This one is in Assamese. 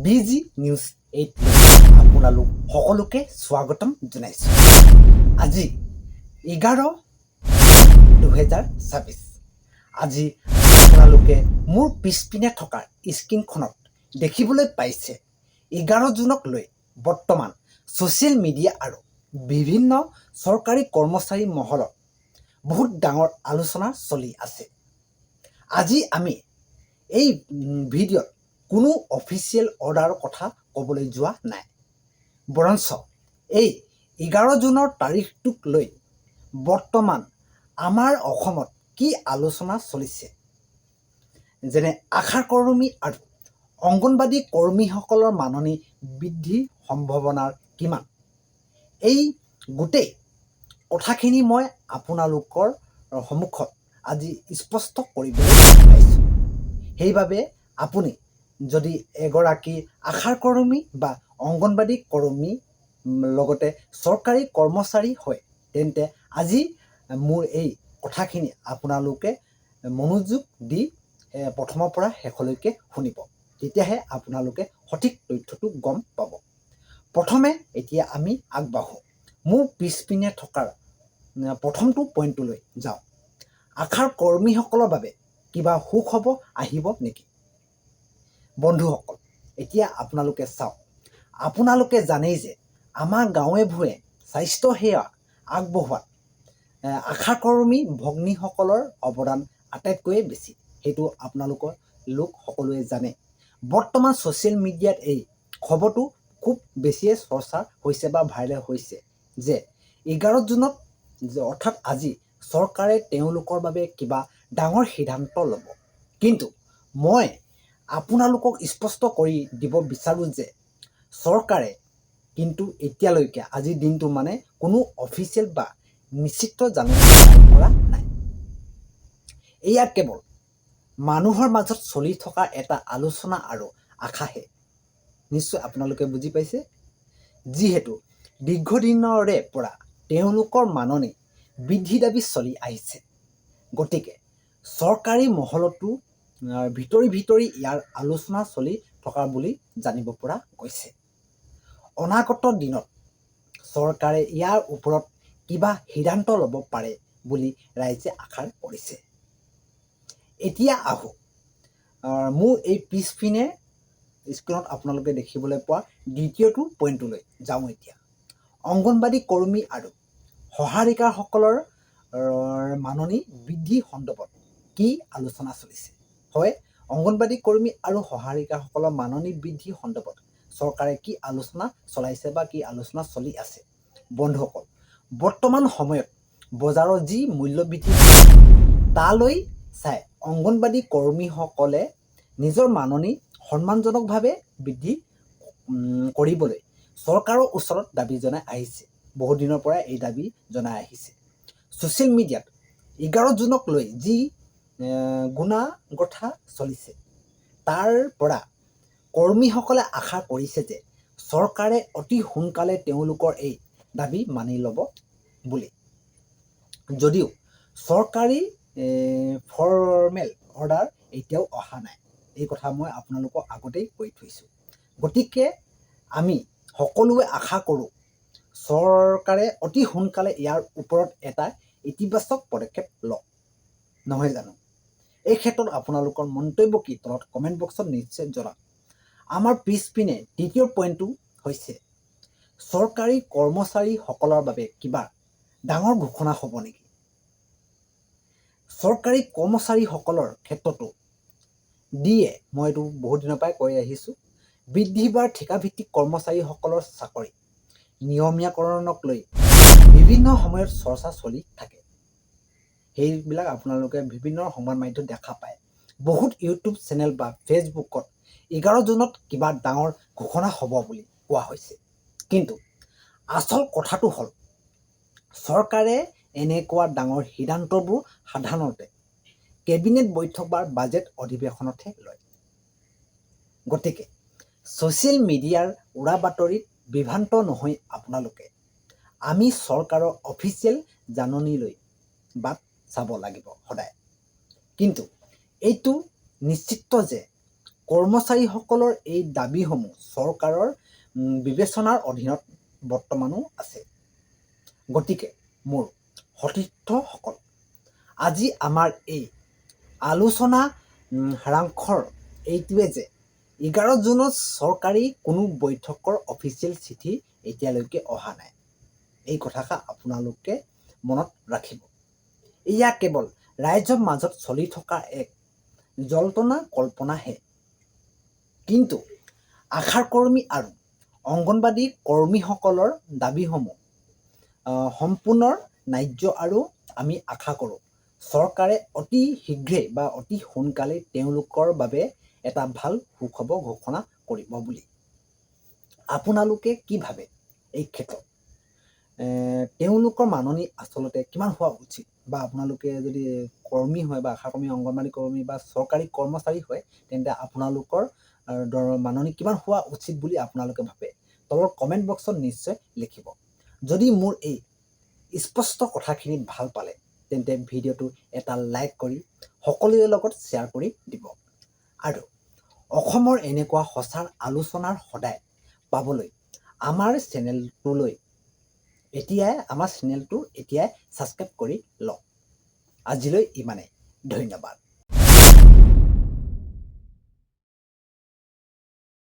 বিজি নিউজ 8 আপোনালোক সকলোকে স্বাগতম জনাইছোঁ। আজি 11/2026 আজি আপোনালোকে মোৰ পিছপিনে থকা স্ক্ৰীনখনত দেখিবলৈ পাইছে 11 জুনক লৈ বৰ্তমান ছ'চিয়েল মিডিয়া আৰু বিভিন্ন চৰকাৰী কৰ্মচাৰী মহলত বহুত ডাঙৰ আলোচনা চলি আছে। আজি আমি এই ভিডিঅ'ত কোনো অফিচিয়েল অৰ্ডাৰৰ কথা ক'বলৈ যোৱা নাই, বৰঞ্চ এই 11 জুনৰ তাৰিখটোক লৈ বৰ্তমান আমাৰ অসমত কি আলোচনা চলিছে, যেনে আশা কৰ্মী আৰু অংগনবাদী কৰ্মীসকলৰ মাননি বৃদ্ধিৰ সম্ভাৱনাৰ কিমান, এই গোটেই কথাখিনি মই আপোনালোকৰ সন্মুখত আজি স্পষ্ট কৰিবলৈ পাইছোঁ। সেইবাবে আপুনি যদি এগৰাকী আশা কৰ্মী বা অংগনবাদী কৰ্মী লগতে চৰকাৰী কৰ্মচাৰী হয়, তেন্তে আজি মোৰ এই কথাখিনি আপোনালোকে মনোযোগ দি প্ৰথমৰ পৰা শেষলৈকে শুনিব, তেতিয়াহে আপোনালোকে সঠিক তথ্যটো গম পাব। প্ৰথমে এতিয়া আমি আগবাঢ়োঁ। মোৰ পিছপিনে থকাৰ প্ৰথমটো পইণ্টলৈ যাওঁ। আশাৰ কৰ্মীসকলৰ বাবে কিবা সুখবৰ আহিব নেকি? বন্ধুসকল, এতিয়া আপোনালোকে চাওক। আপোনালোকে জানেই যে আমাৰ গাঁৱে ভূঞে স্বাস্থ্য সেৱা আগবঢ়োৱাত আশা কৰ্মী ভগ্নীসকলৰ অৱদান আটাইতকৈ বেছি। সেইটো আপোনালোকৰ সকলোৱে জানে। বৰ্তমান ছ'চিয়েল মিডিয়াত এই খবৰটো খুব বেছিয়ে চৰ্চা হৈছে বা ভাইৰেল হৈছে যে 11 জুনত অৰ্থাৎ আজি চৰকাৰে তেওঁলোকৰ বাবে কিবা ডাঙৰ সিদ্ধান্ত ল'ব। কিন্তু মই আপোনালোকক স্পষ্ট কৰি দিব বিচাৰোঁ যে চৰকাৰে কিন্তু এতিয়ালৈকে আজিৰ দিনটো মানে কোনো অফিচিয়েল বা নিশ্চিত জাননী কৰা নাই। এয়া কেৱল মানুহৰ মাজত চলি থকা এটা আলোচনা আৰু আশাহে। নিশ্চয় আপোনালোকে বুজি পাইছে। যিহেতু দীৰ্ঘদিনৰে পৰা তেওঁলোকৰ মাননি বৃদ্ধি দাবী চলি আহিছে, গতিকে চৰকাৰী মহলতো ভিতৰি ইয়াৰ আলোচনা চলি থকা বুলি জানিব পৰা গৈছে। অনাগত দিনত চৰকাৰে ইয়াৰ ওপৰত কিবা সিদ্ধান্ত ল'ব পাৰে বুলি ৰাইজে আশা কৰিছে। এতিয়া আহোঁ মোৰ এই পিছপিনে স্ক্ৰীণত আপোনালোকে দেখিবলৈ পোৱা দ্বিতীয়টো পইণ্টলৈ যাওঁ। এতিয়া অংগনবাদী কৰ্মী আৰু সহাৰিকাসকলৰ মাননি বৃদ্ধি সন্দৰ্ভত কি আলোচনা চলিছে? হয়, অংগনবাদী কৰ্মী আৰু সহাৰিকাসকলৰ মাননি বৃদ্ধি সন্দৰ্ভত চৰকাৰে কি আলোচনা চলাইছে বা কি আলোচনা চলি আছে? বন্ধুসকল, বৰ্তমান সময়ত বজাৰৰ যি মূল্য বৃদ্ধি তালৈ চাই অংগনবাদী কৰ্মীসকলে নিজৰ মাননি সন্মানজনকভাৱে বৃদ্ধি কৰিবলৈ চৰকাৰৰ ওচৰত দাবী জনাই আহিছে। বহুদিনৰ পৰা এই দাবী জনাই আহিছে। ছ'চিয়েল মিডিয়াত 11 জুনক লৈ যি গুণাগথা চলিছে, তাৰ পৰা কৰ্মীসকলে আশা কৰিছে যে চৰকাৰে অতি সোনকালে তেওঁলোকৰ এই দাবী মানি ল'ব বুলি। যদিও চৰকাৰী ফৰ্মেল অৰ্ডাৰ এতিয়াও অহা নাই, এই কথা মই আপোনালোকক আগতেই কৈ থৈছোঁ। গতিকে আমি সকলোৱে আশা কৰোঁ চৰকাৰে অতি সোনকালে ইয়াৰ ওপৰত এটা ইতিবাচক পদক্ষেপ লওক, নহয় জানো? এই ক্ষেত্ৰত আপোনালোকৰ মন্তব্য কি তলত কমেণ্ট বক্সত নিশ্চয় জনাওক। আমাৰ পিছপিনে তৃতীয় পইণ্টটো হৈছে চৰকাৰী কৰ্মচাৰীসকলৰ বাবে কিবা ডাঙৰ ঘোষণা হ'ব নেকি? চৰকাৰী কৰ্মচাৰীসকলৰ ক্ষেত্ৰতো মই এইটো বহুত দিনৰ পৰাই কৈ আহিছোঁ, বৃদ্ধি বা ঠিকাভিত্তিক কৰ্মচাৰীসকলৰ চাকৰি নিয়মীয়াকৰণক লৈ বিভিন্ন সময়ত চৰ্চা চলি থাকে। সেইবিলাক আপোনালোকে বিভিন্ন সংবাদ মাধ্যমত দেখা পায়। বহুত ইউটিউব চেনেল বা ফেচবুকত 11 জুনত কিবা ডাঙৰ ঘোষণা হ'ব বুলি কোৱা হৈছে। কিন্তু আচল কথাটো হ'ল চৰকাৰে এনেকুৱা ডাঙৰ সিদ্ধান্তবোৰ সাধাৰণতে কেবিনেট বৈঠক বা বাজেট অধিৱেশনতহে লয়। গতিকে ছ'চিয়েল মিডিয়াৰ উৰা বাতৰিত বিভ্ৰান্ত নহৈ আপোনালোকে আমি চৰকাৰৰ অফিচিয়েল জাননীলৈ বাট চাব লাগিব সদায়। কিন্তু এইটো নিশ্চিত যে কৰ্মচাৰীসকলৰ এই দাবীসমূহ চৰকাৰৰ বিবেচনাৰ অধীনত বৰ্তমানো আছে। গতিকে মোৰ সতীৰ্থসকল, আজি আমাৰ এই আলোচনা সাৰাংশৰ এইটোৱে যে 11 জুনত চৰকাৰী কোনো বৈঠকৰ অফিচিয়েল চিঠি এতিয়ালৈকে অহা নাই। এই কথাষাৰ আপোনালোকে মনত ৰাখিব। এয়া কেৱল ৰাইজৰ মাজত চলি থকা এক জল্পনা কল্পনাহে। কিন্তু আশা কৰ্মী আৰু অংগনবাদী কৰ্মীসকলৰ দাবীসমূহ সম্পূৰ্ণ ন্যায্য আৰু আমি আশা কৰোঁ চৰকাৰে অতি শীঘ্ৰেই বা অতি সোনকালেই তেওঁলোকৰ বাবে এটা ভাল সুখবৰ ঘোষণা কৰিব বুলি। আপোনালোকে কি ভাবে এই ক্ষেত্ৰত? তেওঁলোকৰ মাননি আচলতে কিমান হোৱা উচিত? বা আপোনালোকে যদি কৰ্মী হয় বা আশা কৰ্মী, অংগনবাদী কৰ্মী বা চৰকাৰী কৰ্মচাৰী হয়, তেন্তে আপোনালোকৰ মাননি কিমান হোৱা উচিত বুলি আপোনালোকে ভাবে? তলৰ কমেণ্ট বক্সত নিশ্চয় লিখিব। যদি মোৰ এই স্পষ্ট কথাখিনি ভাল পালে তেন্তে ভিডিঅ'টো এটা লাইক কৰি সকলোৰে লগত শ্বেয়াৰ কৰি দিব। আৰু অসমৰ এনেকুৱা সঁচাৰ আলোচনাৰ সদায় পাবলৈ আমাৰ চেনেলটো এতিয়াই ছাবস্ক্ৰাইব কৰি লওক। আজিলৈ ইমানেই। ধন্যবাদ।